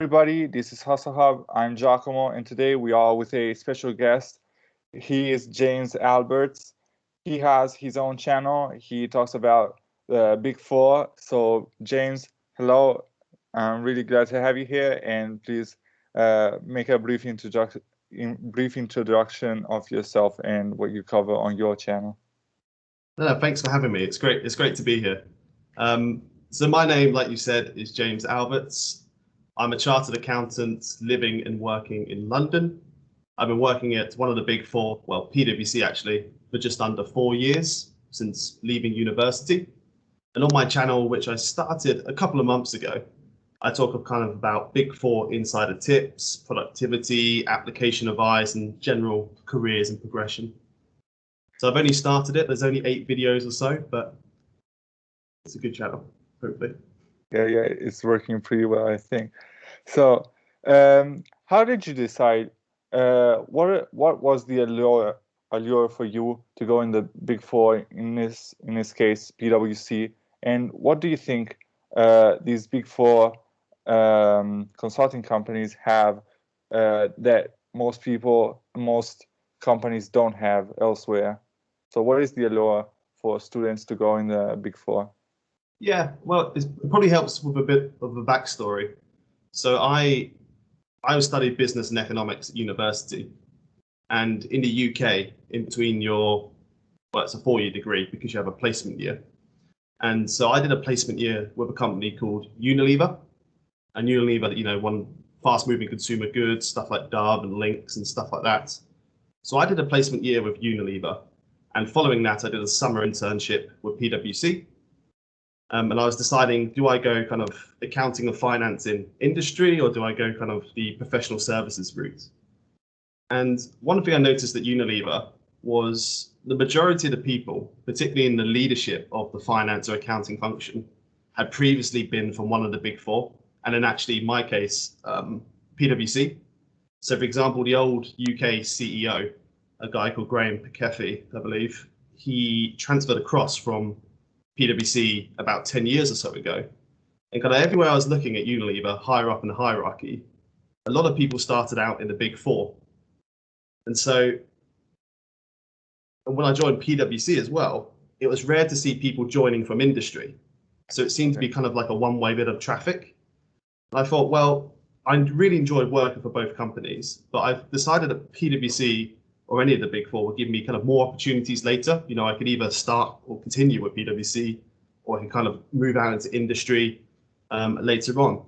everybody, this is Hustle Hub. I'm Giacomo, and today we are with a special guest. He is James Alberts. He has his own channel. He talks about the Big Four. So, James, hello. I'm really glad to have you here, and please make a brief introduction of yourself and what you cover on your channel. No, thanks for having me. It's great. It's great to be here. So my name, like you said, is James Alberts. I'm a chartered accountant living and working in London. I've been working at one of the big four, well, PwC actually, for just under 4 years since leaving university. And on my channel, which I started a couple of months ago, I talk about big four insider tips, productivity, application advice, and general careers and progression. So I've only started it. There's only 8 videos or so, but it's a good channel, hopefully. Yeah, it's working pretty well, I think. So, how did you decide? What was the allure for you to go in the Big Four in this case PwC? And what do you think these Big Four consulting companies have that most companies don't have elsewhere? So, what is the allure for students to go in the Big Four? Yeah, well, it probably helps with a bit of a backstory. So I studied business and economics at university, and in the UK, in between it's a 4-year degree because you have a placement year. And so I did a placement year with a company called Unilever, and Unilever, one fast-moving consumer goods, stuff like Dove and Lynx and stuff like that. So I did a placement year with Unilever, and following that, I did a summer internship with PwC. And I was deciding, do I go kind of accounting and finance in industry, or do I go kind of the professional services route? And one thing I noticed at Unilever was the majority of the people, particularly in the leadership of the finance or accounting function, had previously been from one of the big four, and in actually my case, PwC. So for example, the old UK CEO, a guy called Graham Piketty, I believe, he transferred across from PwC about 10 years or so ago. And kind of everywhere I was looking at Unilever, higher up in the hierarchy, a lot of people started out in the big four. And so when I joined PwC as well, it was rare to see people joining from industry. So it seemed to be kind of like a one-way bit of traffic. And I thought, well, I really enjoyed working for both companies, but I've decided that PwC or any of the big four would give me kind of more opportunities later. I could either start or continue with PwC, or I could kind of move out into industry later on.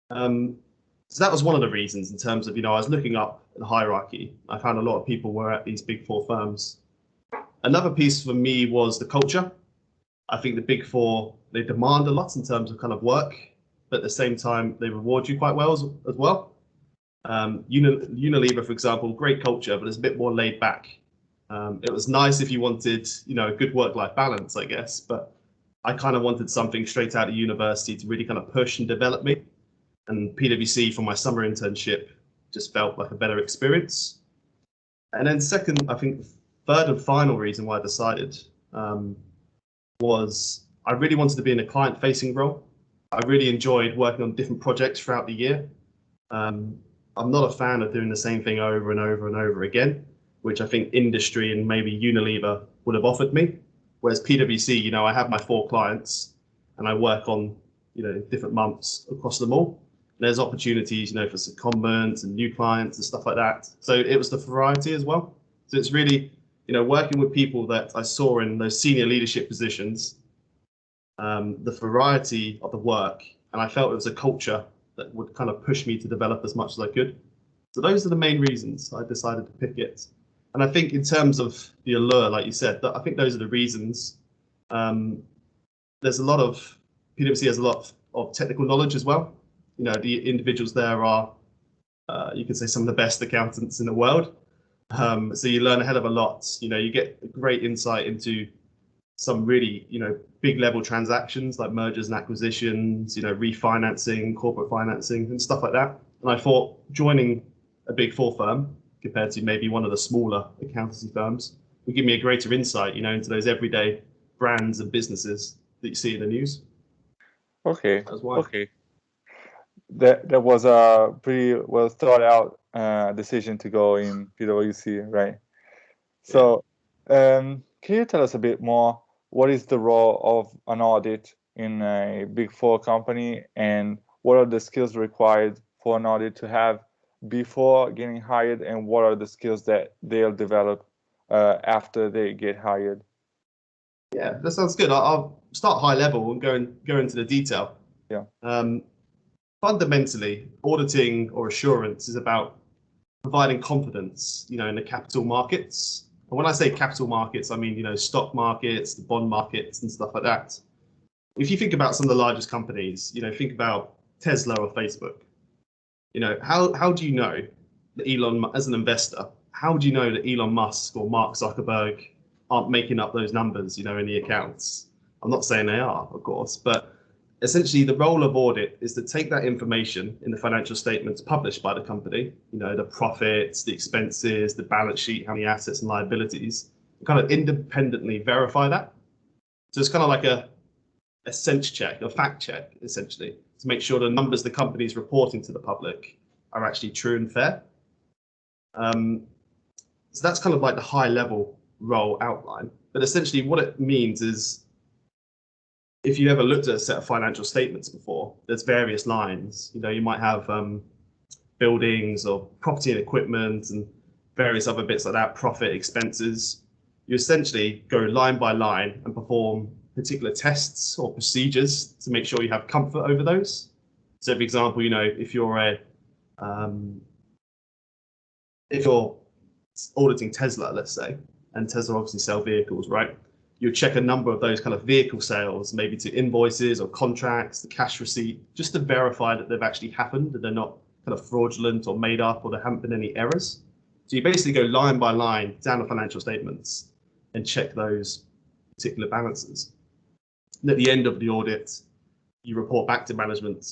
So that was one of the reasons in terms of, I was looking up the hierarchy. I found a lot of people were at these big four firms. Another piece for me was the culture. I think the big four, they demand a lot in terms of kind of work, but at the same time, they reward you quite well as well. Unilever, for example, great culture, but it's a bit more laid back. It was nice if you wanted, a good work-life balance, I guess, but I kind of wanted something straight out of university to really kind of push and develop me. And PwC for my summer internship just felt like a better experience. And then second, I think the third and final reason why I decided was I really wanted to be in a client-facing role. I really enjoyed working on different projects throughout the year. I'm not a fan of doing the same thing over and over and over again, which I think industry and maybe Unilever would have offered me. Whereas PwC, I have my 4 clients and I work on, different months across them all. And there's opportunities, for secondments and new clients and stuff like that. So it was the variety as well. So it's really, working with people that I saw in those senior leadership positions, the variety of the work, and I felt it was a culture that would kind of push me to develop as much as I could. So those are the main reasons I decided to pick it. And I think in terms of the allure, like you said, I think those are the reasons. There's a lot of, PwC has a lot of technical knowledge as well. The individuals there are, you could say, some of the best accountants in the world. So you learn a hell of a lot. You get a great insight into some really, big level transactions like mergers and acquisitions, refinancing, corporate financing and stuff like that. And I thought joining a big four firm compared to maybe one of the smaller accountancy firms would give me a greater insight, into those everyday brands and businesses that you see in the news. Okay. That's why. Okay. that was a pretty well thought out decision to go in PwC, right? So, can you tell us a bit more? What is the role of an audit in a Big Four company, and what are the skills required for an audit to have before getting hired, and what are the skills that they'll develop after they get hired? Yeah, that sounds good. I'll start high level and go into the detail. Yeah. Fundamentally, auditing or assurance is about providing confidence, in the capital markets. And when I say capital markets, I mean, stock markets, the bond markets, and stuff like that. If you think about some of the largest companies, think about Tesla or Facebook. How do you know that Elon, as an investor, how do you know that Elon Musk or Mark Zuckerberg aren't making up those numbers, in the accounts? I'm not saying they are, of course, but essentially the role of audit is to take that information in the financial statements published by the company, the profits, the expenses, the balance sheet, how many assets and liabilities, and kind of independently verify that. So it's kind of like a sense check, a fact check, essentially, to make sure the numbers the company is reporting to the public are actually true and fair. So that's kind of like the high level role outline. But essentially what it means is, if you ever looked at a set of financial statements before, there's various lines. You might have buildings or property and equipment and various other bits like that, profit, expenses. You essentially go line by line and perform particular tests or procedures to make sure you have comfort over those. So, for example, if you're auditing Tesla, let's say, and Tesla obviously sell vehicles, right? You check a number of those kind of vehicle sales, maybe to invoices or contracts, the cash receipt, just to verify that they've actually happened, that they're not kind of fraudulent or made up, or there haven't been any errors. So you basically go line by line down the financial statements and check those particular balances. And at the end of the audit, you report back to management,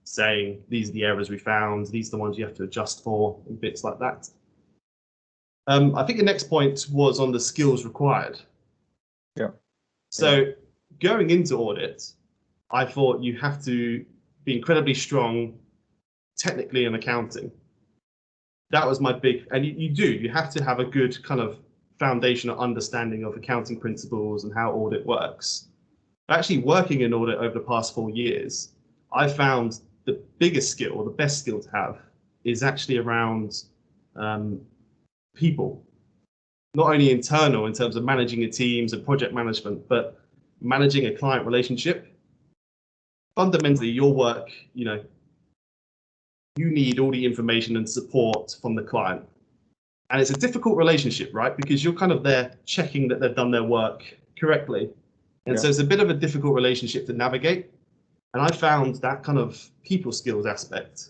saying these are the errors we found, these are the ones you have to adjust for, and bits like that. I think the next point was on the skills required. Yeah. So going into audit, I thought you have to be incredibly strong technically in accounting. That was my big, and you have to have a good kind of foundational understanding of accounting principles and how audit works. Actually working in audit over the past 4 years, I found the biggest skill, or the best skill to have, is actually around people. Not only internal in terms of managing your teams and project management, but managing a client relationship. Fundamentally, your work, you need all the information and support from the client. And it's a difficult relationship, right? Because you're kind of there checking that they've done their work correctly. And so it's a bit of a difficult relationship to navigate. And I found that kind of people skills aspect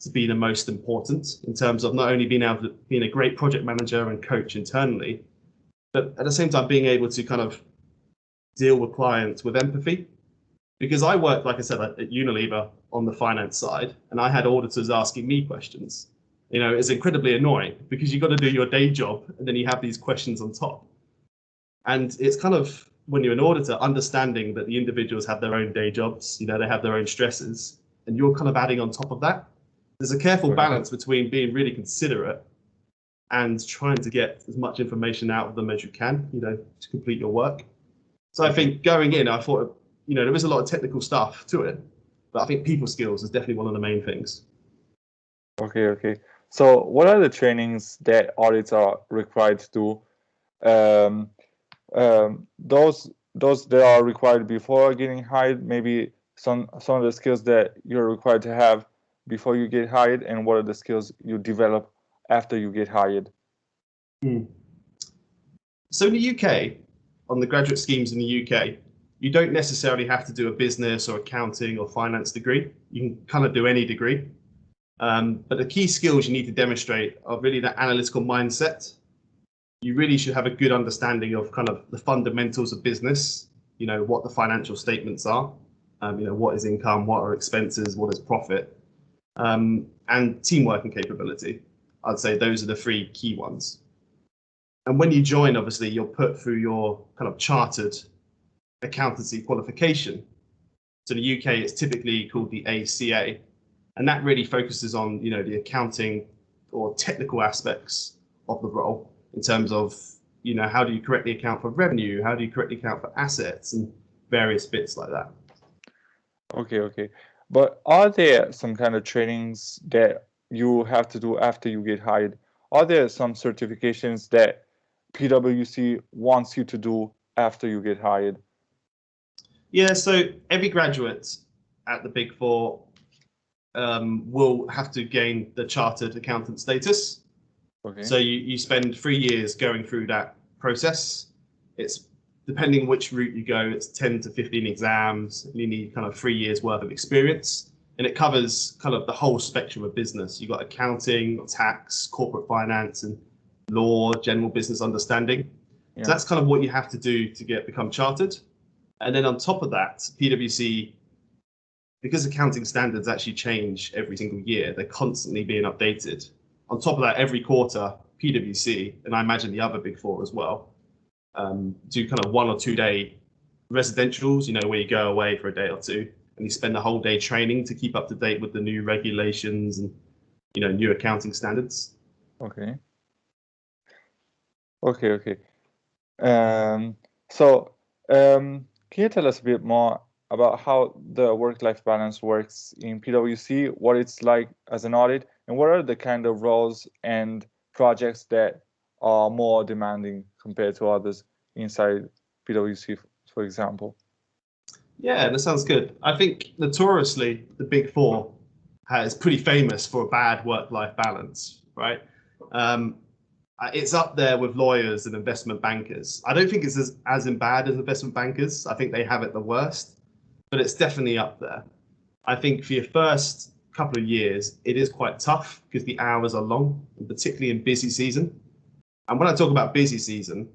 to be the most important, in terms of not only being able to be a great project manager and coach internally, but at the same time being able to kind of deal with clients with empathy. Because I worked, like I said, at Unilever on the finance side, and I had auditors asking me questions. It's incredibly annoying because you've got to do your day job and then you have these questions on top. And it's kind of, when you're an auditor, understanding that the individuals have their own day jobs, they have their own stresses, and you're kind of adding on top of that. There's a careful balance between being really considerate and trying to get as much information out of them as you can, to complete your work. So I think going in, I thought, there is a lot of technical stuff to it, but I think people skills is definitely one of the main things. Okay. So what are the trainings that audits are required to do? Those that are required before getting hired, maybe some of the skills that you're required to have before you get hired, and what are the skills you develop after you get hired? So in the UK, on the graduate schemes in the UK, you don't necessarily have to do a business or accounting or finance degree. You can kind of do any degree. But the key skills you need to demonstrate are really that analytical mindset. You really should have a good understanding of kind of the fundamentals of business, what the financial statements are, what is income, what are expenses, what is profit, and teamwork and capability. I'd say those are the 3 key ones. And when you join, obviously, you're put through your kind of chartered accountancy qualification. So in the UK, it's typically called the ACA, And that really focuses on, the accounting or technical aspects of the role in terms of, how do you correctly account for revenue? How do you correctly account for assets and various bits like that? Okay. But are there some kind of trainings that you have to do after you get hired? Are there some certifications that PwC wants you to do after you get hired? Yeah, so every graduate at the Big Four will have to gain the chartered accountant status. Okay. So you spend 3 years going through that process. It's depending which route you go, it's 10 to 15 exams. You need kind of 3 years worth of experience. And it covers kind of the whole spectrum of business. You've got accounting, tax, corporate finance, and law, general business understanding. Yeah. So that's kind of what you have to do to become chartered. And then on top of that, PwC, because accounting standards actually change every single year, they're constantly being updated. On top of that, every quarter, PwC, and I imagine the other Big Four as well, do kind of 1 or 2 day residentials, where you go away for a day or two and you spend the whole day training to keep up to date with the new regulations and, new accounting standards. Okay. So, can you tell us a bit more about how the work-life balance works in PwC, what it's like as an audit, and what are the kind of roles and projects that are more demanding compared to others inside PwC, for example? Yeah, that sounds good. I think notoriously the Big Four is pretty famous for a bad work-life balance, right? It's up there with lawyers and investment bankers. I don't think it's as bad as investment bankers. I think they have it the worst, but it's definitely up there. I think for your first couple of years, it is quite tough because the hours are long, and particularly in busy season. And when I talk about busy season,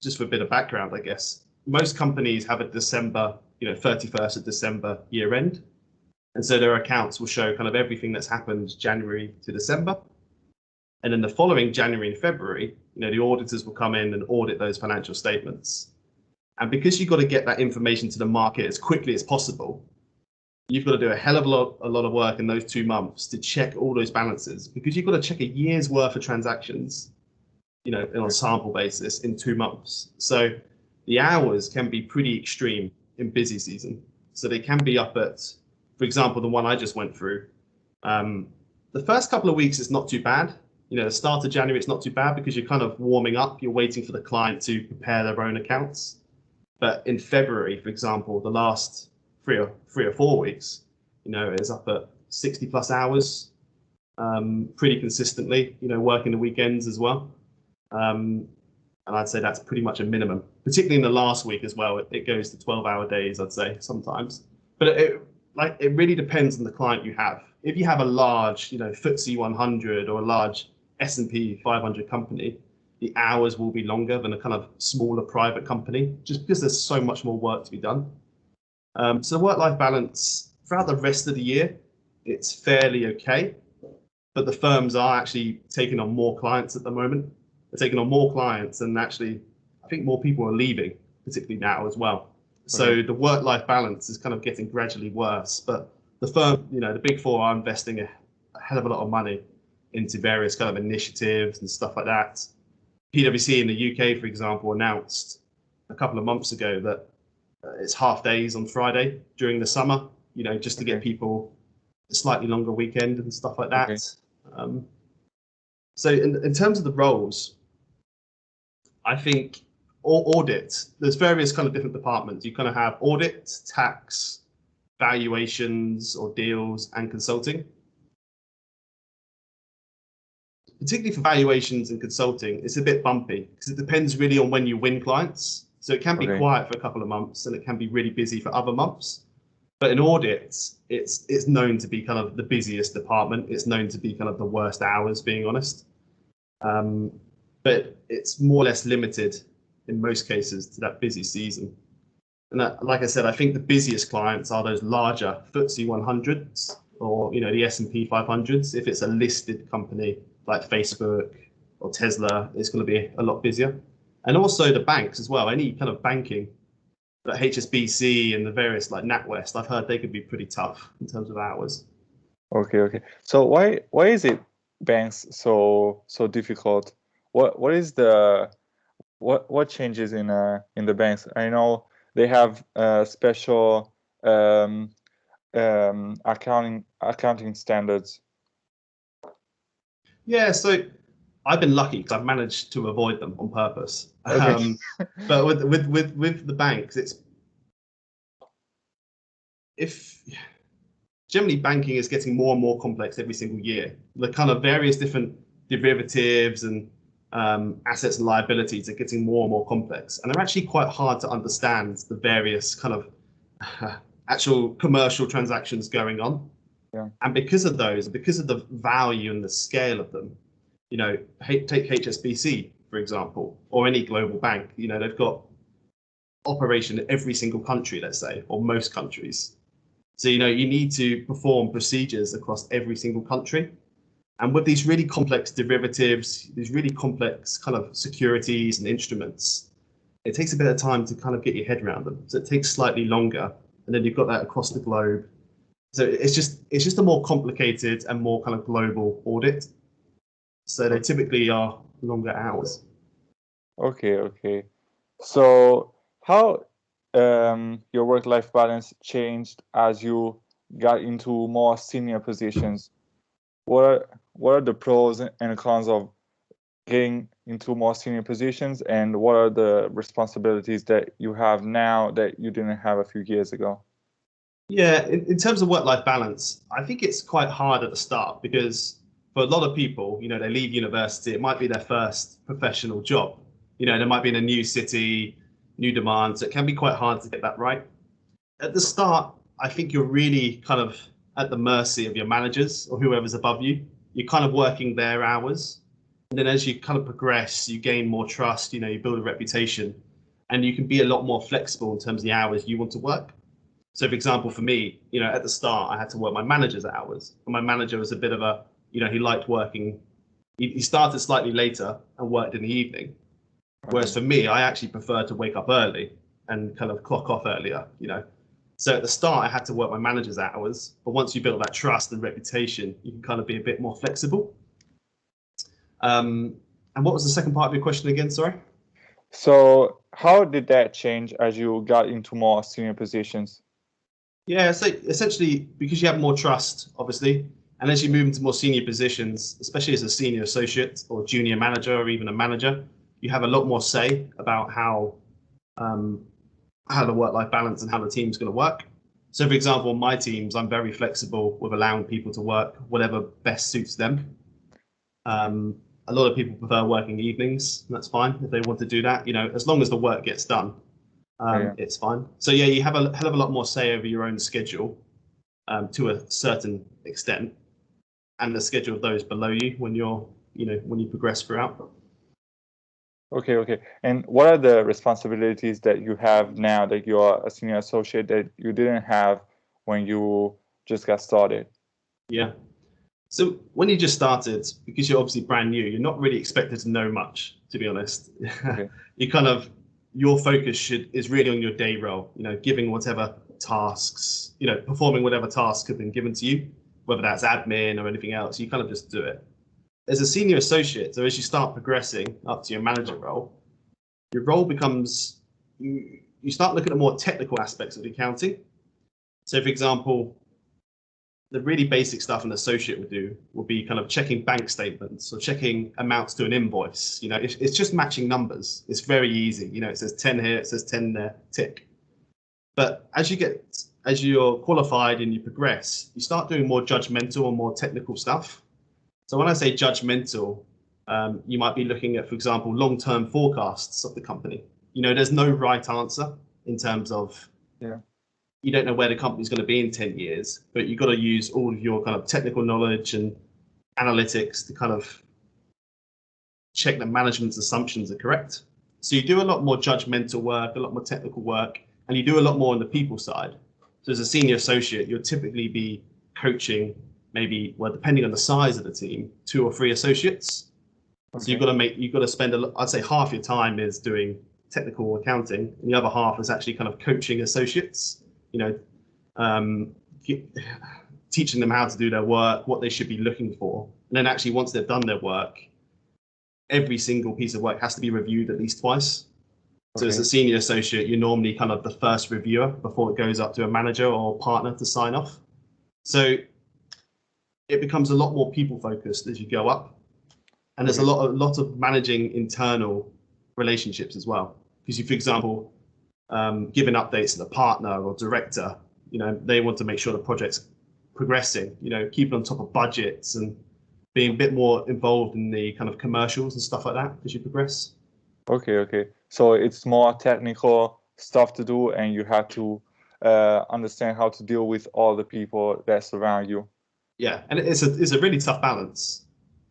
just for a bit of background, I guess, most companies have a December, 31st of December year end. And so their accounts will show kind of everything that's happened January to December. And then the following January and February, the auditors will come in and audit those financial statements. And because you've got to get that information to the market as quickly as possible, you've got to do a hell of a lot of work in those 2 months to check all those balances, because you've got to check a year's worth of transactions, on a sample basis in 2 months. So the hours can be pretty extreme in busy season. So they can be up at, for example, the one I just went through. The first couple of weeks is not too bad. The start of January, it's not too bad because you're kind of warming up. You're waiting for the client to prepare their own accounts. But in February, for example, the last 3 or 4 weeks, is up at 60 plus hours, pretty consistently, working the weekends as well. And I'd say that's pretty much a minimum, particularly in the last week as well. It goes to 12-hour days, I'd say, sometimes. But it really depends on the client you have. If you have a large, FTSE 100 or a large S&P 500 company, the hours will be longer than a kind of smaller private company, just because there's so much more work to be done. So work-life balance throughout the rest of the year, it's fairly okay. But the firms are actually taking on more clients at the moment. They're taking on more clients, and actually, I think more people are leaving, particularly now as well. So the work-life balance is kind of getting gradually worse. But the firm, the Big Four are investing a hell of a lot of money into various kind of initiatives and stuff like that. PwC in the UK, for example, announced a couple of months ago that it's half days on Friday during the summer, just to get people a slightly longer weekend and stuff like that. So in terms of the roles, I think audit, there's various kind of different departments. You kind of have audit, tax, valuations or deals, and consulting. Particularly for valuations and consulting, it's a bit bumpy because it depends really on when you win clients. So it can be quiet for a couple of months and it can be really busy for other months. But in audits, it's known to be kind of the busiest department. It's known to be kind of the worst hours, being honest. But it's more or less limited in most cases to that busy season. And that, like I said, I think the busiest clients are those larger FTSE 100s or the S&P 500s. If it's a listed company like Facebook or Tesla, it's going to be a lot busier. And also the banks as well. Any kind of banking But HSBC and the various like NatWest, I've heard they could be pretty tough in terms of hours. Okay. So why is it banks so difficult? What is the what changes in the banks? I know they have special accounting standards. Yeah, so I've been lucky because I've managed to avoid them on purpose. Okay. But with the banks, if generally banking is getting more and more complex every single year. The kind of various different derivatives and assets and liabilities are getting more and more complex, and they're actually quite hard to understand the various kind of actual commercial transactions going on. Yeah. And because of those, because of the value and the scale of them, take HSBC, for example, or any global bank, they've got operation in every single country, let's say, or most countries. So, you need to perform procedures across every single country. And with these really complex derivatives, these really complex kind of securities and instruments, it takes a bit of time to kind of get your head around them. So it takes slightly longer. And then you've got that across the globe. So it's just a more complicated and more kind of global audit. So they typically are longer hours. Okay. So how your work-life balance changed as you got into more senior positions? What are the pros and cons of getting into more senior positions, and what are the responsibilities that you have now that you didn't have a few years ago? Yeah, in terms of work-life balance, I think it's quite hard at the start because for a lot of people, they leave university, it might be their first professional job. They might be in a new city, new demands. It can be quite hard to get that right. At the start, I think you're really kind of at the mercy of your managers or whoever's above you. You're kind of working their hours. And then as you kind of progress, you gain more trust, you build a reputation, and you can be a lot more flexible in terms of the hours you want to work. So for example, for me, at the start, I had to work my manager's hours. And my manager was a bit of a, he liked working. He started slightly later and worked in the evening. Whereas for me, I actually prefer to wake up early and kind of clock off earlier, So at the start, I had to work my manager's hours. But once you build that trust and reputation, you can kind of be a bit more flexible. And what was the second part of your question again? Sorry. So how did that change as you got into more senior positions? Yeah, so essentially, because you have more trust, obviously, and as you move into more senior positions, especially as a senior associate or junior manager or even a manager, you have a lot more say about how the work-life balance and how the team's going to work. So, for example, on my teams, I'm very flexible with allowing people to work whatever best suits them. A lot of people prefer working evenings, and that's fine if they want to do that. As long as the work gets done. It's fine. So yeah, you have a hell of a lot more say over your own schedule to a certain extent, and the schedule of those below you when when you progress throughout. Okay. And what are the responsibilities that you have now that you are a senior associate that you didn't have when you just got started? Yeah. So when you just started, because you're obviously brand new, you're not really expected to know much, to be honest. Okay. Your focus is really on your day role, giving whatever tasks, performing whatever tasks have been given to you, whether that's admin or anything else, you kind of just do it. As a senior associate, so as you start progressing up to your manager role, your role becomes, you start looking at more technical aspects of the accounting. So for example, the really basic stuff an associate would do would be kind of checking bank statements or checking amounts to an invoice. It's just matching numbers. It's very easy. It says 10 here, it says 10 there, tick. But as you're qualified and you progress, you start doing more judgmental and more technical stuff. So when I say judgmental, you might be looking at, for example, long-term forecasts of the company. There's no right answer in terms of, you don't know where the company's going to be in 10 years, but you've got to use all of your kind of technical knowledge and analytics to kind of check that management's assumptions are correct. So you do a lot more judgmental work, a lot more technical work, and you do a lot more on the people side. So as a senior associate, you'll typically be coaching maybe, well, depending on the size of the team, 2 or 3 associates. Okay. So you've got to spend, I'd say half your time is doing technical accounting, and the other half is actually kind of coaching associates, um, teaching them how to do their work, what they should be looking for. And then actually once they've done their work, every single piece of work has to be reviewed at least twice. So as a senior associate, you're normally kind of the first reviewer before it goes up to a manager or partner to sign off. So it becomes a lot more people focused as you go up. And there's a lot of managing internal relationships as well. Because you, for example, giving updates to the partner or director, they want to make sure the project's progressing, keeping on top of budgets and being a bit more involved in the kind of commercials and stuff like that as you progress. Okay. So it's more technical stuff to do, and you have to understand how to deal with all the people that surround you. Yeah, and it's a really tough balance.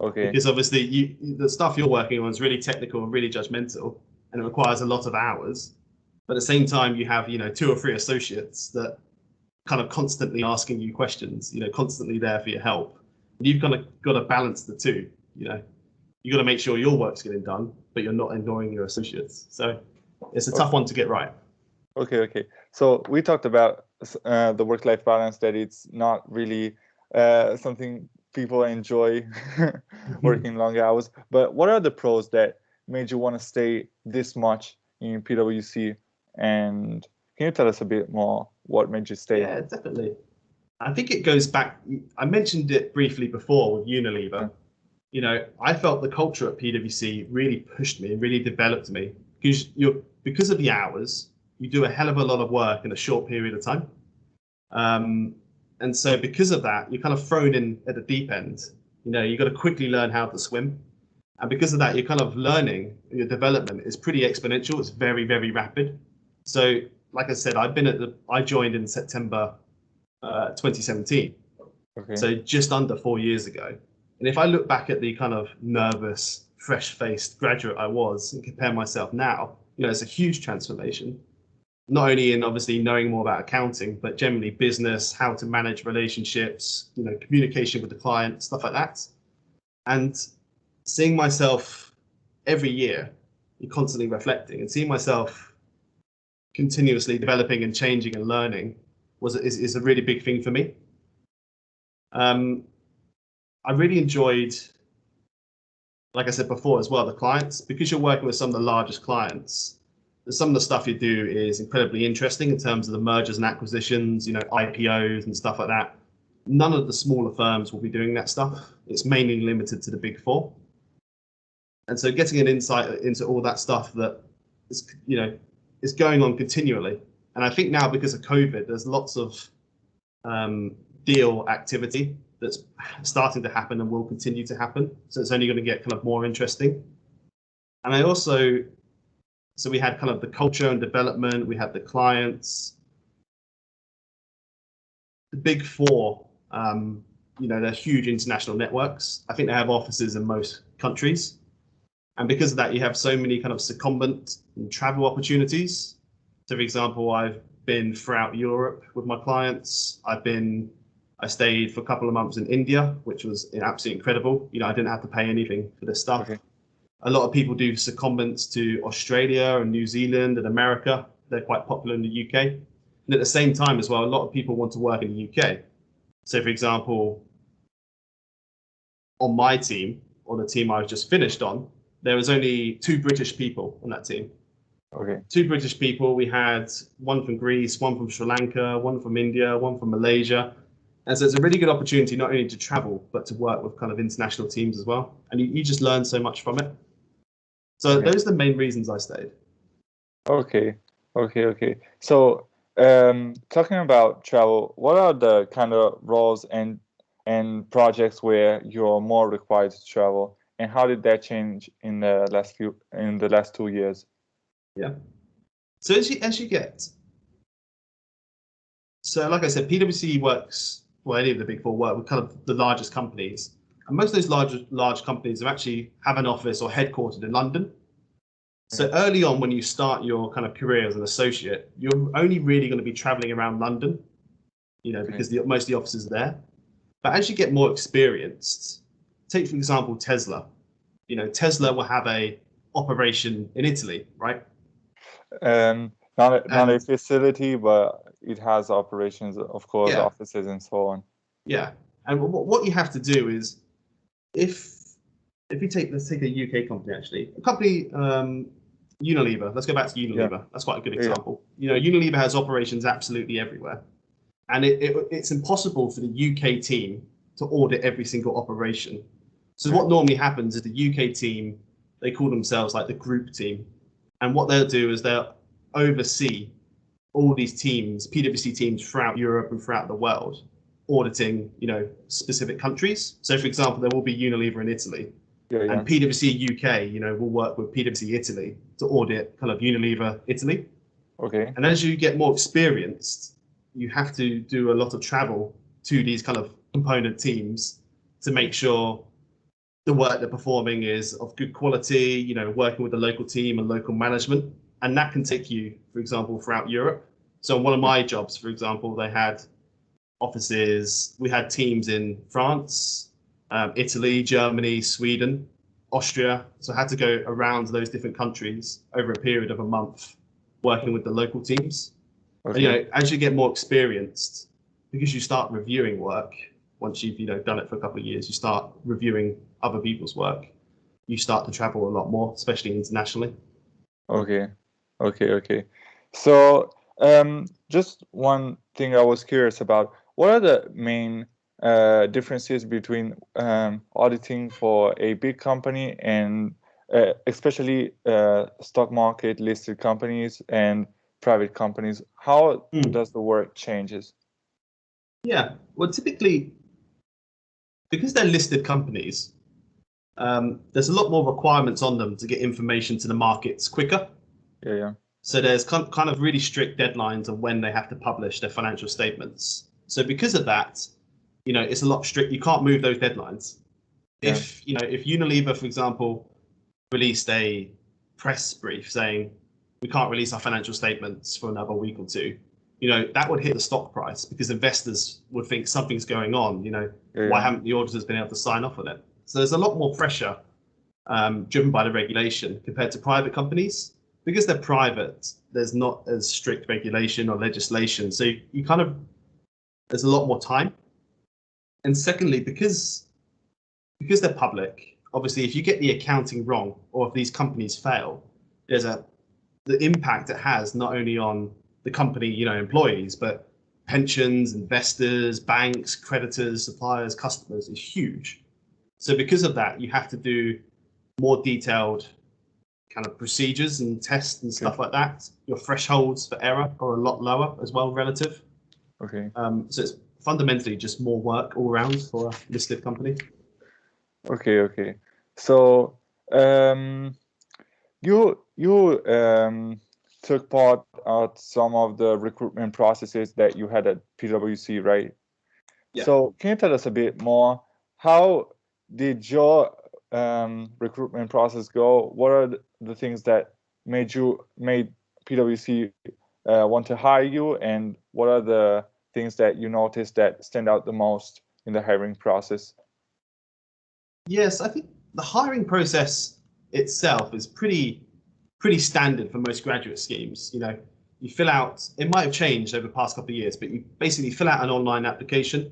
Okay. Because obviously the stuff you're working on is really technical and really judgmental, and it requires a lot of hours. But at the same time, you have 2 or 3 associates that kind of constantly asking you questions, constantly there for your help. And you've kind of got to balance the two. You got to make sure your work's getting done, but you're not ignoring your associates. So it's a tough one to get right. Okay. So we talked about the work-life balance, that it's not really something people enjoy working long hours. But what are the pros that made you want to stay this much in PwC? And can you tell us a bit more what made you stay? Yeah, definitely. I think it goes back. I mentioned it briefly before with Unilever. I felt the culture at PwC really pushed me and really developed me because of the hours. You do a hell of a lot of work in a short period of time. And so because of that, you're kind of thrown in at the deep end. You've got to quickly learn how to swim. And because of that, you're kind of learning, your development is pretty exponential. It's very, very rapid. So like I said, I joined in September 2017. Okay. So just under 4 years ago. And if I look back at the kind of nervous, fresh-faced graduate I was and compare myself now, it's a huge transformation. Not only in obviously knowing more about accounting, but generally business, how to manage relationships, communication with the client, stuff like that. And seeing myself every year, you're constantly reflecting, and seeing myself continuously developing and changing and learning is a really big thing for me. I really enjoyed, like I said before as well, the clients, because you're working with some of the largest clients. Some of the stuff you do is incredibly interesting in terms of the mergers and acquisitions, IPOs and stuff like that. None of the smaller firms will be doing that stuff. It's mainly limited to the big 4. And so getting an insight into all that stuff that is going on continually. And I think now because of COVID, there's lots of deal activity that's starting to happen and will continue to happen. So it's only going to get kind of more interesting. And so we had kind of the culture and development, we had the clients. The big 4, they're huge international networks. I think they have offices in most countries. And because of that, you have so many kind of secondment and travel opportunities. So for example, I've been throughout Europe with my clients. I stayed for a couple of months in India, which was absolutely incredible. I didn't have to pay anything for this stuff. Okay. A lot of people do secondments to Australia and New Zealand and America. They're quite popular in the UK. And at the same time as well, a lot of people want to work in the UK. So for example, on my team, or the team I was just finished on, there was only 2 British people on that team. Okay. 2 British people. We had one from Greece, one from Sri Lanka, one from India, one from Malaysia. And so it's a really good opportunity not only to travel, but to work with kind of international teams as well. And you just learn so much from it. So those are the main reasons I stayed. Okay. So talking about travel, what are the kind of roles and projects where you're more required to travel, and how did that change in the last 2 years? Yeah. So as you get, so like I said, PwC works, well, any of the big 4 work with kind of the largest companies, and most of those large companies actually have an office or headquartered in London. So early on, when you start your kind of career as an associate, you're only really going to be traveling around London, because most of the offices are there. But as you get more experienced, take for example Tesla. Tesla will have a operation in Italy, right? not a And facility, but it has operations, of course, yeah, offices and so on. yeah. And what you have to do is, if you take, let's take a UK company actually, a company, Unilever. Let's go back to Yeah, Unilever. That's quite a good yeah, example. You know, Unilever has operations absolutely everywhere, and it's impossible for the UK team to audit every single operation. So okay, what normally happens is the UK team, they call themselves like the group team, and what they'll do is they'll oversee all these teams, PwC teams throughout Europe and throughout the world, auditing, you know, specific countries. So for example, there will be Unilever in Italy, yeah, yeah, and PwC UK, you know, will work with PwC Italy to audit kind of Unilever Italy. okay, And as you get more experienced, you have to do a lot of travel to these kind of component teams to make sure the work they're performing is of good quality, you know, working with the local team and local management. And that can take you, for example, throughout Europe. So one of yeah, my jobs, for example, they had offices, we had teams in France, Italy, Germany, Sweden, Austria. So I had to go around those different countries over a period of a month working with the local teams. And, you okay, know, as you get more experienced, because you start reviewing work, once you've, you know, done it for a couple of years, you start reviewing other people's work. You start to travel a lot more, especially internationally. okay, okay. So, just one thing I was curious about, what are the main differences between auditing for a big company and especially stock market listed companies and private companies? How Mm. does the work changes? Yeah. Well, typically, because they're listed companies, there's a lot more requirements on them to get information to the markets quicker. Yeah, yeah, So there's kind of really strict deadlines on when they have to publish their financial statements. So because of that, you know, it's a lot strict. You can't move those deadlines. yeah, If, you know, if Unilever, for example, released a press brief saying we can't release our financial statements for another week or two, you know, that would hit the stock price because investors would think something's going on. You know, yeah, why yeah. haven't the auditors been able to sign off on it? So there's a lot more pressure driven by the regulation compared to private companies. Because they're private, there's not as strict regulation or legislation. So you kind of, there's a lot more time. And secondly, because they're public, obviously, if you get the accounting wrong or if these companies fail, there's the impact it has not only on the company, you know, employees, but pensions, investors, banks, creditors, suppliers, customers is huge. So because of that, you have to do more detailed kind of procedures and tests and Okay, stuff like that. Your thresholds for error are a lot lower as well, relative. okay, So it's fundamentally just more work all around for a listed company. okay. So, you took part at some of the recruitment processes that you had at PwC, right? Yeah. So can you tell us a bit more? How did your recruitment process go? What are the things that made PwC want to hire you, and what are the things that you noticed that stand out the most in the hiring process? Yes, I think the hiring process itself is pretty standard for most graduate schemes. You know, you fill out, it might have changed over the past couple of years, but you basically fill out an online application.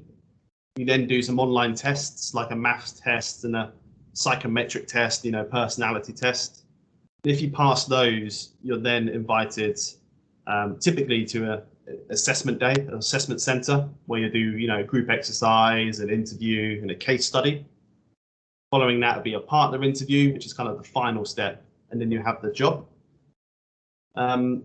You then do some online tests like a maths test and a psychometric test, you know, personality test. If you pass those, you're then invited typically to a assessment day, an assessment center where you do, you know, group exercise, an interview, and a case study. Following that would be a partner interview, which is kind of the final step, and then you have the job. Um,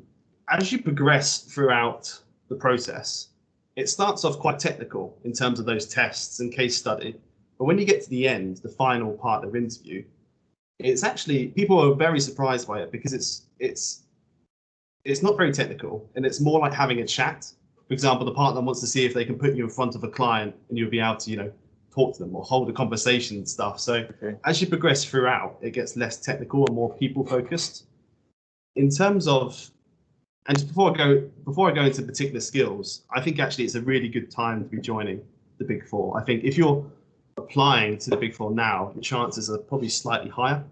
as you progress throughout the process, it starts off quite technical in terms of those tests and case study. But when you get to the end, the final part of interview, it's actually, people are very surprised by it because it's not very technical and it's more like having a chat. For example, the partner wants to see if they can put you in front of a client and you'll be able to, you know, talk to them or hold a conversation and stuff. So Okay. as you progress throughout, it gets less technical and more people focused. In terms of, and just before I go into particular skills, I think actually it's a really good time to be joining the Big Four. I think if you're applying to the Big Four now, the chances are probably slightly higher.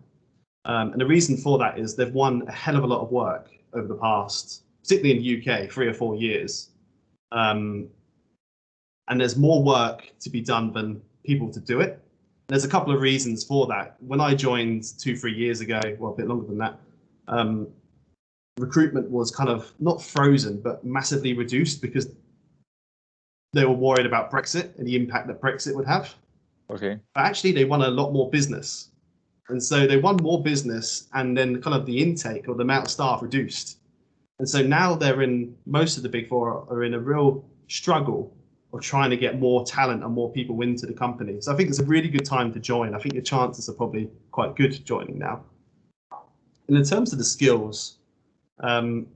And the reason for that is they've won a hell of a lot of work over the past, particularly in the UK, 3 or 4 years. And there's more work to be done than people to do it. There's a couple of reasons for that. When I joined 2-3 years ago, well, a bit longer than that, recruitment was kind of not frozen, but massively reduced because they were worried about Brexit and the impact that Brexit would have. Okay. But actually, they won a lot more business. And so they won more business, and then kind of the intake or the amount of staff reduced. And so now most of the big four are in a real struggle of trying to get more talent and more people into the company. So I think it's a really good time to join. I think your chances are probably quite good joining now. And in terms of the skills, like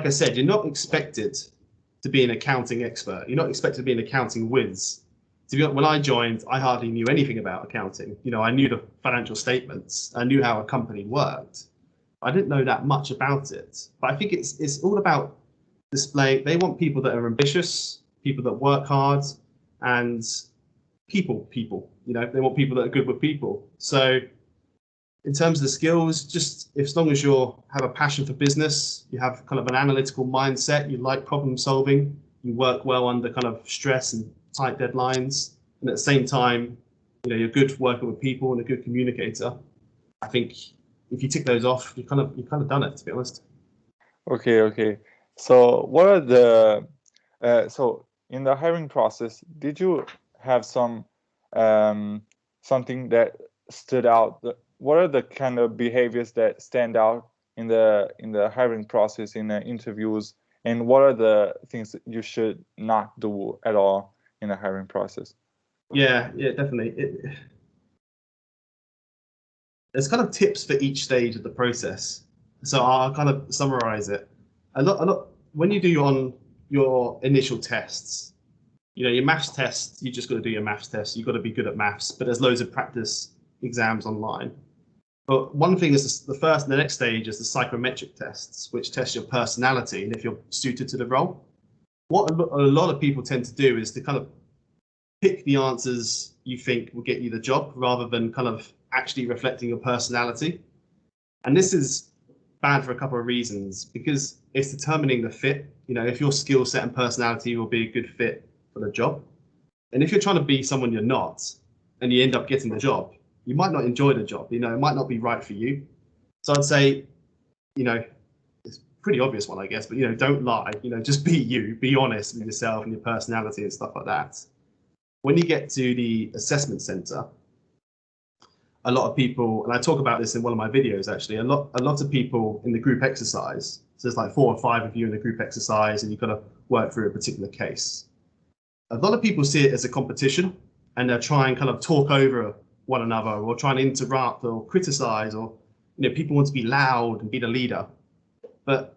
I said, you're not expected to be an accounting expert. You're not expected to be an accounting whiz. When I joined, I hardly knew anything about accounting. I knew the financial statements. I knew how a company worked. I didn't know that much about it. But I think it's all about display. They want people that are ambitious, people that work hard, and people. They want people that are good with people. So in terms of the skills, just as long as you have a passion for business, you have kind of an analytical mindset, you like problem solving, you work well under kind of stress and tight deadlines, and at the same time, you're good working with people and a good communicator. I think if you tick those off, you've kind of done it, to be honest. Okay. So what are the so in the hiring process, did you have something that stood out? What are the kind of behaviors that stand out in the hiring process, in the interviews, and what are the things that you should not do at all in the hiring process? Yeah, definitely. There's kind of tips for each stage of the process. So I'll kind of summarize it. A lot when you do your initial tests, your maths tests, you just got to do your maths tests. You've got to be good at maths, but there's loads of practice exams online. But one thing is the next stage is the psychometric tests, which test your personality and if you're suited to the role. What a lot of people tend to do is to kind of pick the answers you think will get you the job rather than kind of actually reflecting your personality. And this is bad for a couple of reasons, because it's determining the fit, if your skill set and personality will be a good fit for the job. And if you're trying to be someone you're not and you end up getting the job, you might not enjoy the job, it might not be right for you. So I'd say, it's a pretty obvious one, I guess, but don't lie, just be you, be honest with yourself and your personality and stuff like that. When you get to the assessment center, a lot of people, and I talk about this in one of my videos actually, a lot of people in the group exercise, so there's like 4 or 5 of you in the group exercise and you've got to work through a particular case. A lot of people see it as a competition and they'll try and kind of talk over one another or try and interrupt or criticize, or people want to be loud and be the leader. But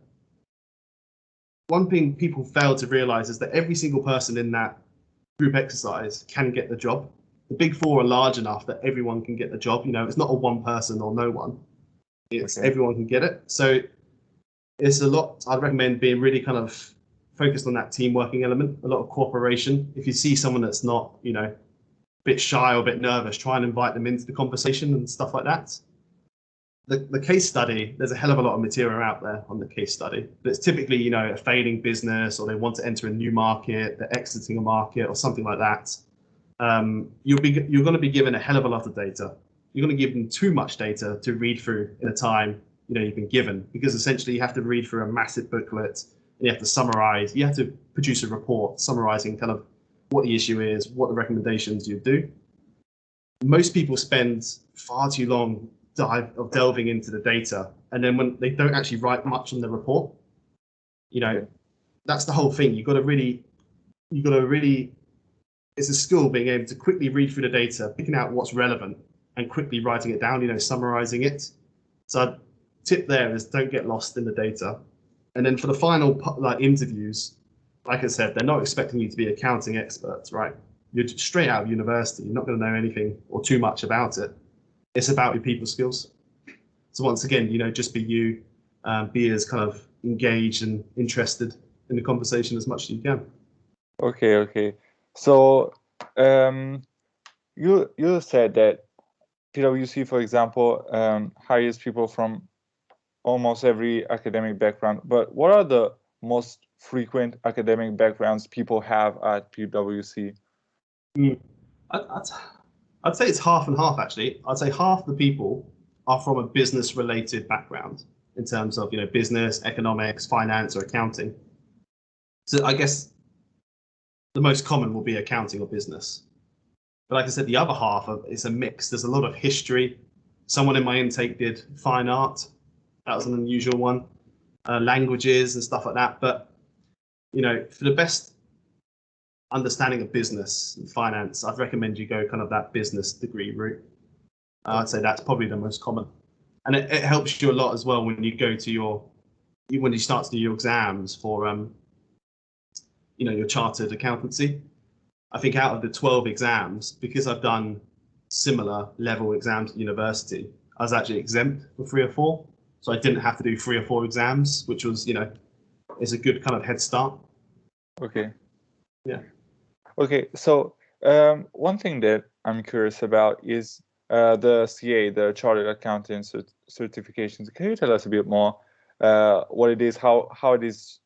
one thing people fail to realize is that every single person in that group exercise can get the job. The big four are large enough that everyone can get the job. It's not a one person or no one. It's okay. Everyone can get it. So it's a lot. I'd recommend being really kind of focused on that team working element, a lot of cooperation. If you see someone that's not, a bit shy or a bit nervous, try and invite them into the conversation and stuff like that. The case study, there's a hell of a lot of material out there on the case study, but it's typically, a failing business, or they want to enter a new market, they're exiting a market or something like that. You're going to be given a hell of a lot of data. You're going to give them too much data to read through in a time you've been given, because essentially you have to read through a massive booklet and you have to summarize. You have to produce a report summarizing kind of what the issue is, what the recommendations you do. Most people spend far too long delving into the data, and then when they don't actually write much on the report, that's the whole thing. You've got to really, it's a skill being able to quickly read through the data, picking out what's relevant and quickly writing it down, summarizing it. So tip there is don't get lost in the data. And then for the final interviews, like I said, they're not expecting you to be accounting experts, right? You're straight out of university. You're not going to know anything or too much about it. It's about your people skills. So once again, just be you, be as kind of engaged and interested in the conversation as much as you can. Okay. So you said that PwC, for example, hires people from almost every academic background, but what are the most frequent academic backgrounds people have at PwC? I'd say it's half and half, actually. I'd say half the people are from a business related background in terms of, business, economics, finance, or accounting. So I guess the most common will be accounting or business. But like I said, the other half is a mix. There's a lot of history. Someone in my intake did fine art. That was an unusual one. Languages and stuff like that. But, for the best understanding of business and finance, I'd recommend you go kind of that business degree route. I'd say that's probably the most common. And it helps you a lot as well when you go to when you start to do your exams for, your chartered accountancy. I think out of the 12 exams, because I've done similar level exams at university, I was actually exempt for 3 or 4. So I didn't have to do 3 or 4 exams, which was, is a good kind of head start. Okay. Yeah. Okay, so one thing that I'm curious about is the CA, the Chartered Accountant certifications. Can you tell us a bit more what it is, how it is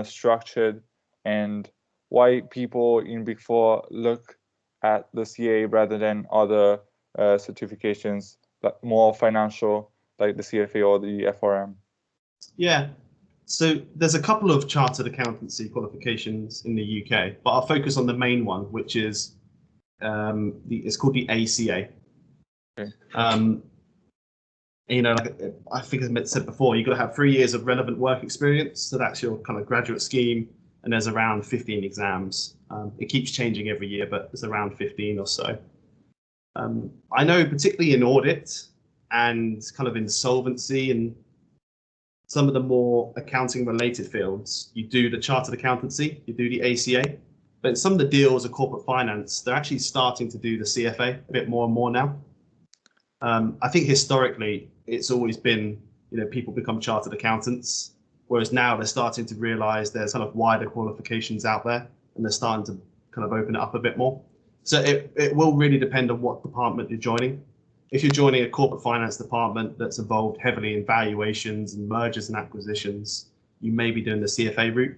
structured, and why people in Big Four look at the CA rather than other certifications, like more financial, like the CFA or the FRM? Yeah. So there's a couple of chartered accountancy qualifications in the UK, but I'll focus on the main one, which is it's called the ACA. Okay. Like I think as I said before, you've got to have 3 years of relevant work experience. So that's your kind of graduate scheme, and there's around 15 exams. It keeps changing every year, but it's around 15 or so. I know particularly in audit and kind of insolvency and some of the more accounting related fields, you do the chartered accountancy, you do the ACA, but in some of the deals of corporate finance, they're actually starting to do the CFA a bit more and more now. I think historically it's always been, people become chartered accountants, whereas now they're starting to realize there's kind of wider qualifications out there and they're starting to kind of open it up a bit more. So it will really depend on what department you're joining. If you're joining a corporate finance department that's involved heavily in valuations and mergers and acquisitions, you may be doing the CFA route.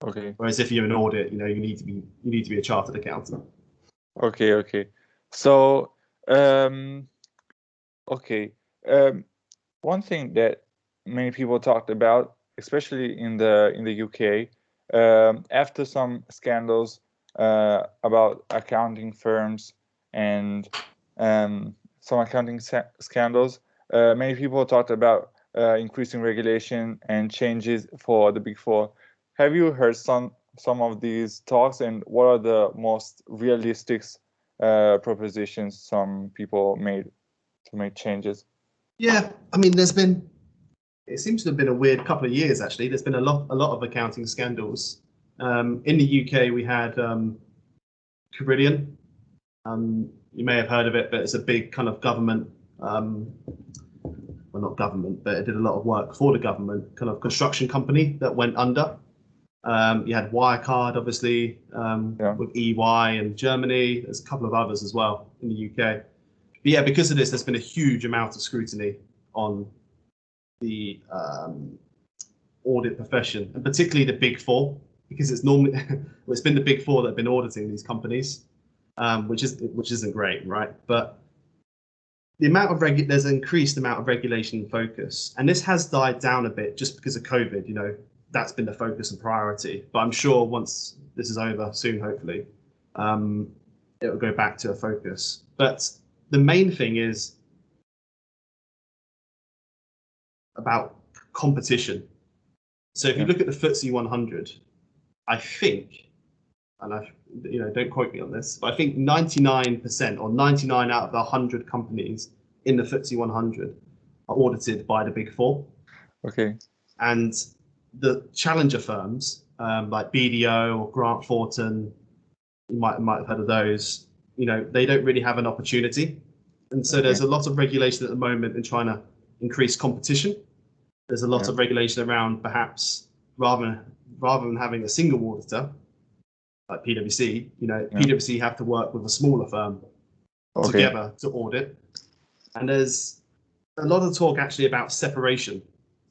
Okay. Whereas if you're in audit, you need to be a chartered accountant. Okay. So, one thing that many people talked about, especially in the UK, after some scandals about accounting firms and some accounting scandals, many people talked about increasing regulation and changes for the Big Four. Have you heard some of these talks, and what are the most realistic propositions some people made to make changes? Yeah, I mean, it seems to have been a weird couple of years, actually. There's been a lot of accounting scandals. In the UK, we had Carillion. You may have heard of it, but it's a big kind of government, well, not government, but it did a lot of work for the government, kind of construction company that went under. You had Wirecard, obviously, with EY in Germany. There's a couple of others as well in the UK. But yeah, because of this, there's been a huge amount of scrutiny on the audit profession, and particularly the Big Four, because it's normally it's been the Big Four that have been auditing these companies, which isn't great, right? But the amount of there's an increased amount of regulation and focus, and this has died down a bit just because of COVID. That's been the focus and priority. But I'm sure once this is over soon, hopefully, it will go back to a focus. But the main thing is about competition. So if you look at the FTSE 100, I think, and don't quote me on this, but I think 99% or 99 out of the 100 companies in the FTSE 100 are audited by the Big Four. Okay. And the challenger firms like BDO or Grant Thornton, you might have heard of those, they don't really have an opportunity. And so there's a lot of regulation at the moment in trying to increase competition. There's a lot of regulation around perhaps rather than having a single auditor like PwC, PwC have to work with a smaller firm together to audit. And there's a lot of talk actually about separation.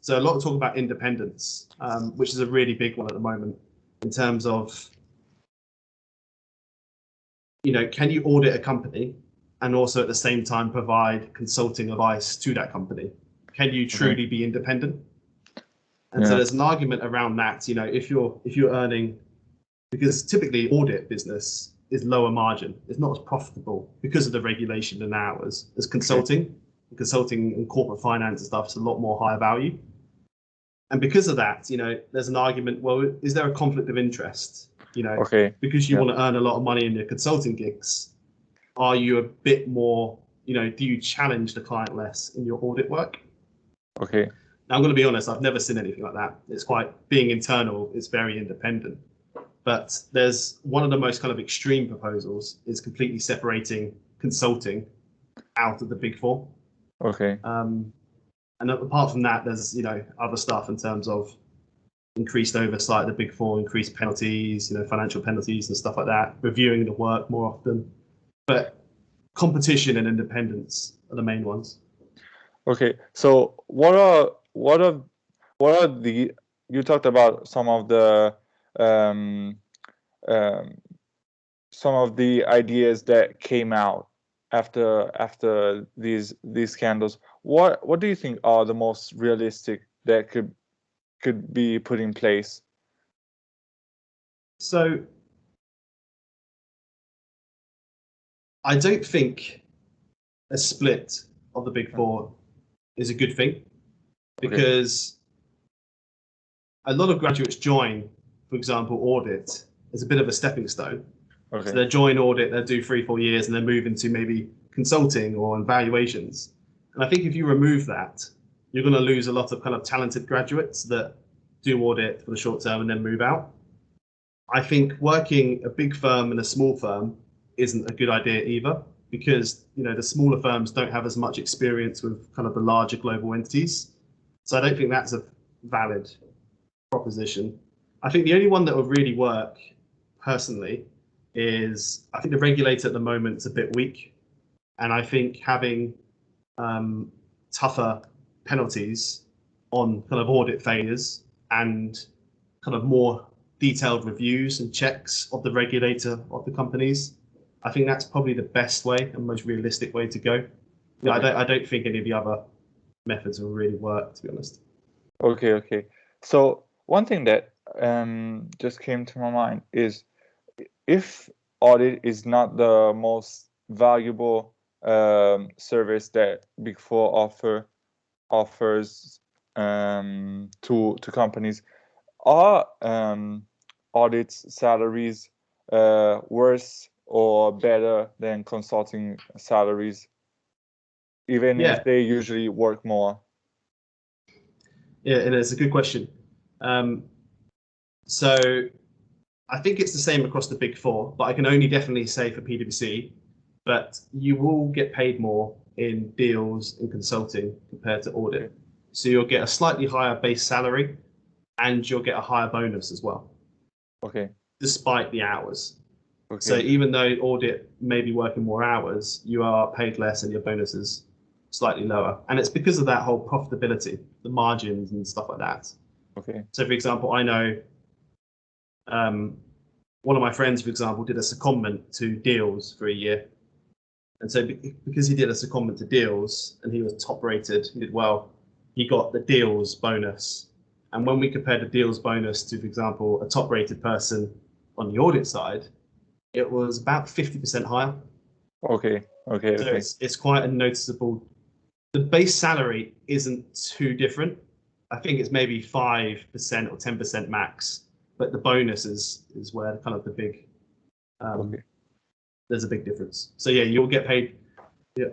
So a lot of talk about independence, which is a really big one at the moment in terms of, can you audit a company and also at the same time provide consulting advice to that company? Can you truly be independent? And so there's an argument around that, if you're earning, because typically audit business is lower margin, it's not as profitable because of the regulation and hours as consulting. Consulting and corporate finance and stuff is a lot more higher value. And because of that, there's an argument, well, is there a conflict of interest? Because you want to earn a lot of money in your consulting gigs, are you a bit more, do you challenge the client less in your audit work? Okay. Now, I'm going to be honest, I've never seen anything like that. It's being internal, it's very independent. But there's one of the most kind of extreme proposals is completely separating consulting out of the Big Four. Okay. And apart from that, there's, other stuff in terms of increased oversight of the Big Four, increased penalties, financial penalties and stuff like that, reviewing the work more often. But competition and independence are the main ones. Okay. So what are the, you talked about some of the ideas that came out after these scandals. What do you think are the most realistic that could be put in place? So I don't think a split of the Big Four is a good thing, because a lot of graduates join, for example, audit as a bit of a stepping stone. So they join audit, they'll do 3-4 years, and then move into maybe consulting or evaluations. And I think if you remove that, you're going to lose a lot of kind of talented graduates that do audit for the short term and then move out. I think working a big firm and a small firm isn't a good idea either, because the smaller firms don't have as much experience with kind of the larger global entities. So I don't think that's a valid proposition. I think the only one that would really work personally is, I think the regulator at the moment is a bit weak, and I think having tougher penalties on kind of audit failures and kind of more detailed reviews and checks of the regulator of the companies, I think that's probably the best way and most realistic way to go. I don't think any of the other methods will really work, to be honest. Okay. So one thing that just came to my mind is, if audit is not the most valuable service that Big Four offers to companies, are audits salaries worse or better than consulting salaries, even if they usually work more? Yeah, and it's a good question. So I think it's the same across the Big Four, but I can only definitely say for PwC, but you will get paid more in deals and consulting compared to audit. So you'll get a slightly higher base salary, and you'll get a higher bonus as well. Despite the hours. So even though audit may be working more hours, you are paid less and your bonus is slightly lower. And it's because of that whole profitability, the margins and stuff like that. So for example, I know one of my friends, for example, did a secondment to deals for a year. And so because he did a secondment to deals and he was top rated, he did well, he got the deals bonus. And when we compared the deals bonus to, for example, a top rated person on the audit side, it was about 50% higher. So it's quite a noticeable. The base salary isn't too different. I think it's maybe 5% or 10% max, but the bonus is where kind of the big, there's a big difference. So yeah, you'll get paid.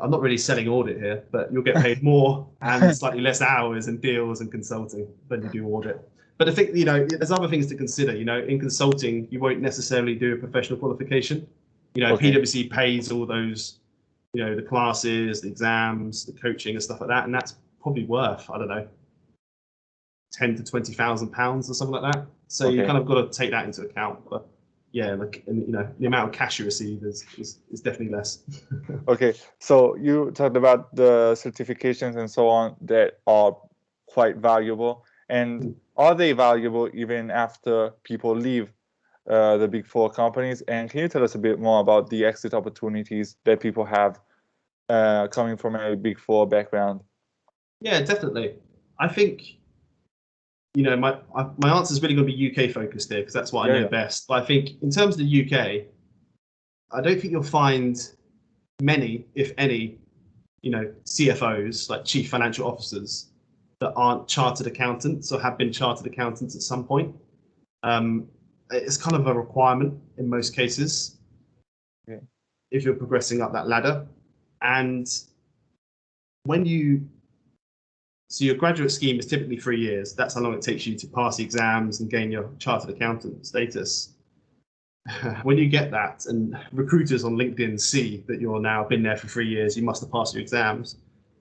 I'm not really selling audit here, but you'll get paid more and slightly less hours in deals and consulting than you do audit. But I think, there's other things to consider. In consulting, you won't necessarily do a professional qualification. PwC pays all those, the classes, the exams, the coaching and stuff like that. And that's probably worth, I don't know, 10 to 20,000 pounds or something like that. So you kind of got to take that into account. But yeah, the amount of cash you receive is definitely less. So you talked about the certifications and so on that are quite valuable? And are they valuable even after people leave the Big Four companies? And can you tell us a bit more about the exit opportunities that people have coming from a Big Four background? Yeah, definitely. I think, my answer is really going to be UK focused here because that's what I know best. But I think in terms of the UK, I don't think you'll find many, if any, CFOs, like chief financial officers, that aren't chartered accountants or have been chartered accountants at some point. It's kind of a requirement in most cases if you're progressing up that ladder. And so your graduate scheme is typically 3 years. That's how long it takes you to pass the exams and gain your chartered accountant status. When you get that and recruiters on LinkedIn see that you're now been there for 3 years, you must have passed your exams,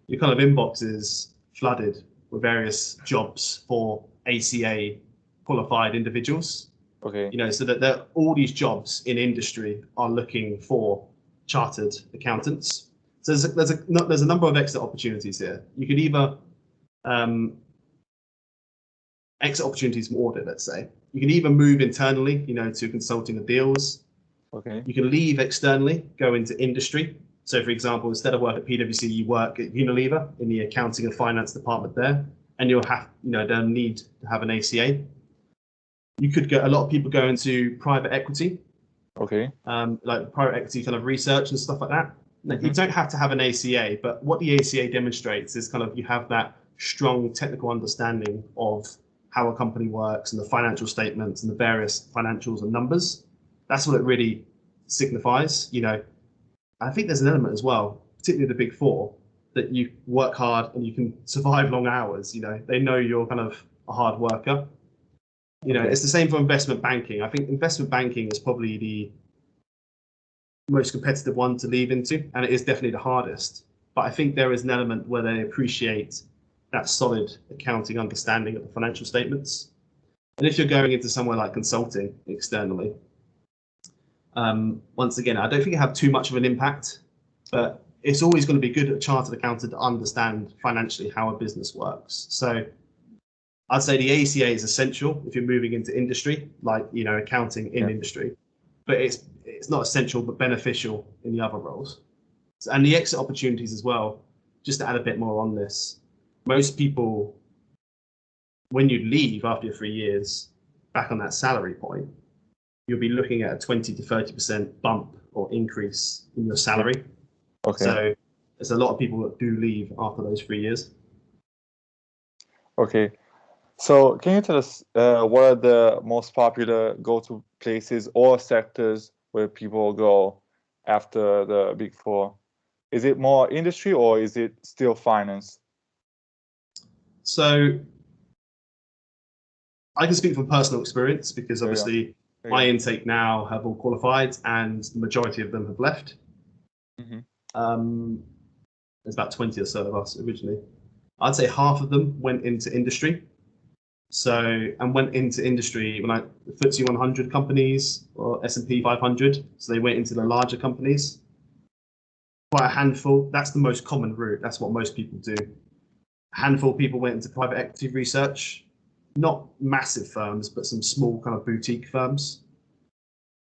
your kind of inbox is flooded with various jobs for ACA qualified individuals. Okay. So that all these jobs in industry are looking for chartered accountants. So there's a number of exit opportunities here. You could either exit opportunities from audit, let's say. You can either move internally, to consulting or deals. Okay. You can leave externally, go into industry. So, for example, instead of work at PwC, you work at Unilever in the accounting and finance department there, and you'll have, they'll need to have an ACA. You could get a lot of people go into private equity. Okay. Like private equity kind of research and stuff like that. Now, you don't have to have an ACA, but what the ACA demonstrates is kind of you have that strong technical understanding of how a company works and the financial statements and the various financials and numbers. That's what it really signifies. I think there's an element as well, particularly the Big Four, that you work hard and you can survive long hours. They know you're kind of a hard worker. It's the same for investment banking. I think investment banking is probably the most competitive one to leave into, and it is definitely the hardest. But I think there is an element where they appreciate that solid accounting understanding of the financial statements. And if you're going into somewhere like consulting externally, once again, I don't think it have too much of an impact, but it's always going to be good at a chartered accountant to understand financially how a business works. So I'd say the ACA is essential if you're moving into industry, like accounting in industry, but it's not essential but beneficial in the other roles. And the exit opportunities as well, just to add a bit more on this, most people, when you leave after your 3 years, back on that salary point, you'll be looking at a 20 to 30% bump or increase in your salary. Okay. So there's a lot of people that do leave after those 3 years. Okay. So can you tell us what are the most popular go-to places or sectors where people go after the Big Four? Is it more industry or is it still finance? So I can speak from personal experience because obviously my intake now have all qualified and the majority of them have left. There's about 20 or so of us originally. I'd say half of them went into industry. And went into industry when FTSE 100 companies or S&P 500. So they went into the larger companies. Quite a handful. That's the most common route. That's what most people do. A handful of people went into private equity research. Not massive firms, but some small kind of boutique firms.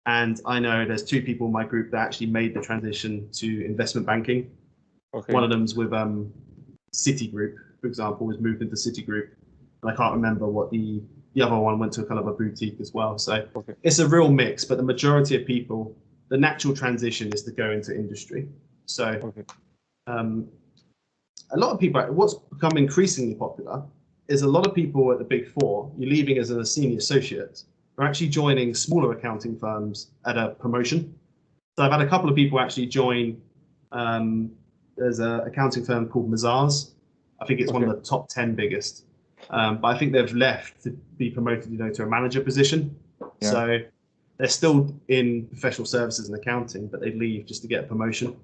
And I know there's 2 people in my group that actually made the transition to investment banking. Okay. One of them's with Citigroup, for example, was moved into Citigroup. And I can't remember what the other one went to a kind of a boutique as well. So It's a real mix, but the majority of people, the natural transition is to go into industry. So a lot of people, what's become increasingly popular is a lot of people at the Big Four, you're leaving as a senior associate, are actually joining smaller accounting firms at a promotion. So I've had a couple of people actually join, there's an accounting firm called Mazars. I think it's one of the top 10 biggest. But I think they've left to be promoted, to a manager position. Yeah. So they're still in professional services and accounting, but they leave just to get a promotion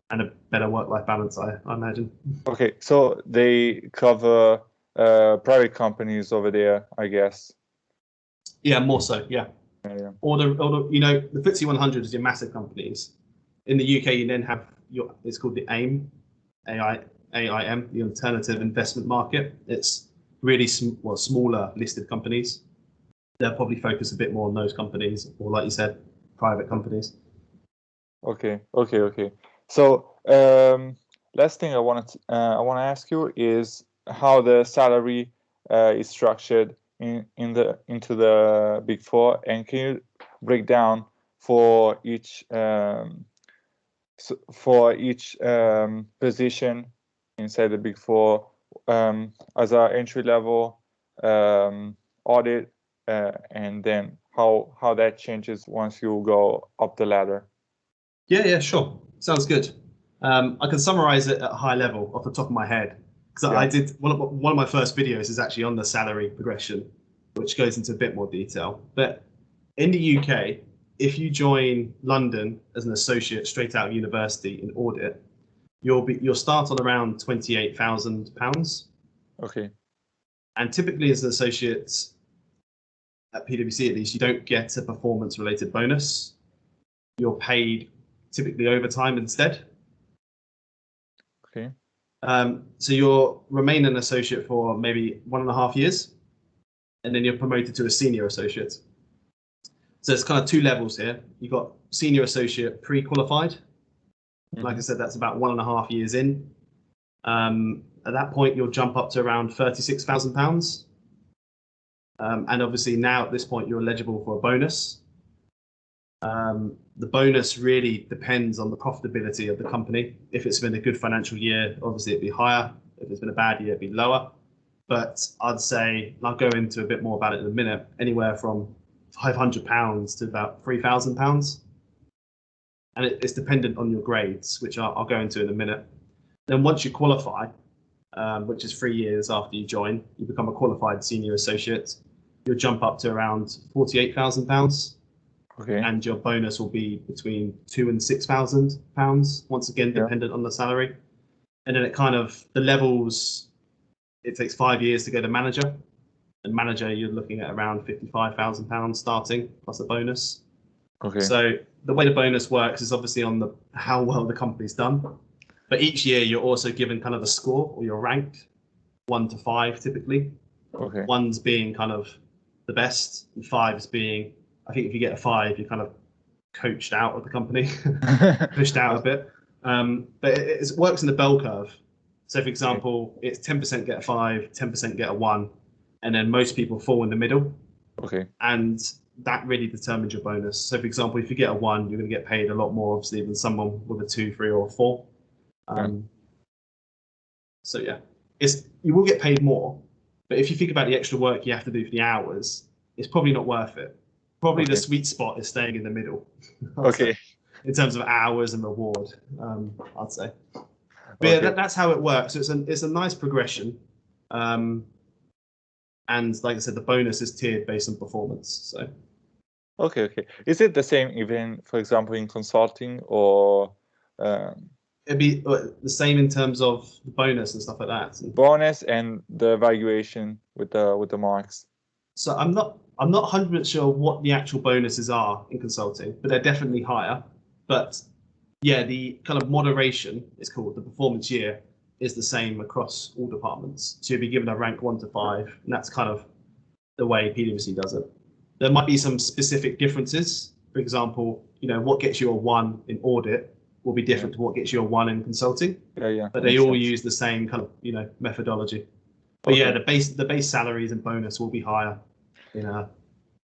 and a better work-life balance, I imagine. Okay, so they cover private companies over there, I guess. Yeah, more so, yeah. Or the FTSE 100 is your massive companies. In the UK, you then have it's called the AIM, the Alternative Investment Market. It's really smaller listed companies, they'll probably focus a bit more on those companies, or like you said, private companies. Okay. So last thing I want to ask you is how the salary is structured into the Big Four, and can you break down for each position inside the Big Four, as an entry level, audit, and then how that changes once you go up the ladder? Yeah, sure. Sounds good. I can summarize it at a high level off the top of my head, because Yeah. I did one of my first videos is actually on the salary progression, which goes into a bit more detail. But in the UK, if you join London as an associate straight out of university in audit, you'll start on around £28,000. Okay. And typically as an associate at PwC, at least, you don't get a performance related bonus. You're paid typically overtime instead. Okay. So you'll remain an associate for maybe 1.5 years, and then you're promoted to a senior associate. So it's kind of two levels here. You've got senior associate pre-qualified. Like I said, that's about 1.5 years in. At that point, you'll jump up to around £36,000. And obviously now at this point, you're eligible for a bonus. The bonus really depends on the profitability of the company. If it's been a good financial year, obviously it'd be higher. If it's been a bad year, it'd be lower. But I'd say, and I'll go into a bit more about it in a minute, anywhere from £500 to about £3,000. And it's dependent on your grades, which I'll go into in a minute. Then once you qualify, which is 3 years after you join, you become a qualified senior associate. You'll jump up to around £48,000. Okay. And your bonus will be between £2,000 and £6,000, once again, dependent on the salary. And then it kind of, the levels, it takes 5 years to go to manager. And manager, you're looking at around £55,000 starting, plus a bonus. Okay. So the way the bonus works is obviously on how well the company's done. But each year you're also given kind of a score, or you're ranked 1 to 5 typically. Okay. 1's being kind of the best, and 5's being, I think if you get a 5, you're kind of coached out of the company, pushed out a bit. But it works in the bell curve. So for example, it's 10% get a 5, 10% get a 1, and then most people fall in the middle. Okay. And that really determines your bonus. So for example, if you get a 1, you're going to get paid a lot more obviously than someone with a 2, 3, or a 4. So yeah, you will get paid more, but if you think about the extra work you have to do for the hours, it's probably not worth it. Probably the sweet spot is staying in the middle. Okay. In terms of hours and reward, I'd say. But yeah, that's how it works. It's a nice progression. And like I said, the bonus is tiered based on performance. So. Okay. Is it the same even, for example, in consulting, or? It'd be the same in terms of the bonus and stuff like that. Bonus and the evaluation with the marks. So I'm not 100% sure what the actual bonuses are in consulting, but they're definitely higher. But yeah, the kind of moderation is called the performance year is the same across all departments. So you'll be given a rank 1 to 5, and that's kind of the way PwC does it. There might be some specific differences. For example, what gets you a 1 in audit will be different to what gets you a 1 in consulting. Yeah. But they all use the same kind of methodology. But yeah, the base salaries and bonus will be higher in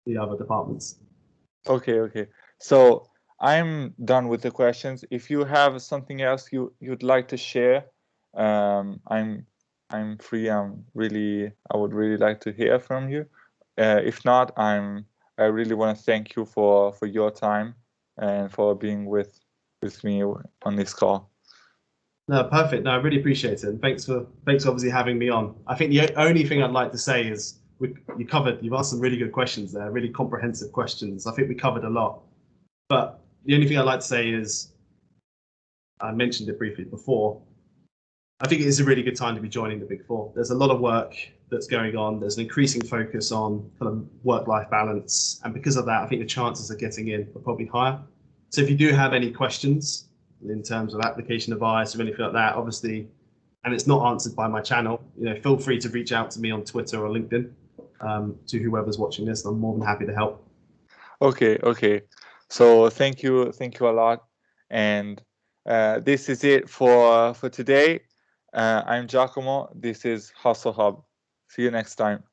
the other departments. Okay. So I'm done with the questions. If you have something else you'd like to share, I'm free. I would really like to hear from you. If not, I really want to thank you for your time and for being with me on this call. No, perfect. No, I really appreciate it. And thanks for obviously having me on. I think the only thing I'd like to say is you've asked some really good questions there, really comprehensive questions. I think we covered a lot. But the only thing I'd like to say is, I mentioned it briefly before, I think it is a really good time to be joining the Big Four. There's a lot of work that's going on. There's an increasing focus on kind of work-life balance. And because of that, I think the chances of getting in are probably higher. So if you do have any questions in terms of application advice or anything like that, obviously and it's not answered by my channel, feel free to reach out to me on Twitter or LinkedIn, to whoever's watching this. I'm more than happy to help. Okay. So thank you a lot. And this is it for today. I'm Giacomo. This is Hustle Hub. See you next time.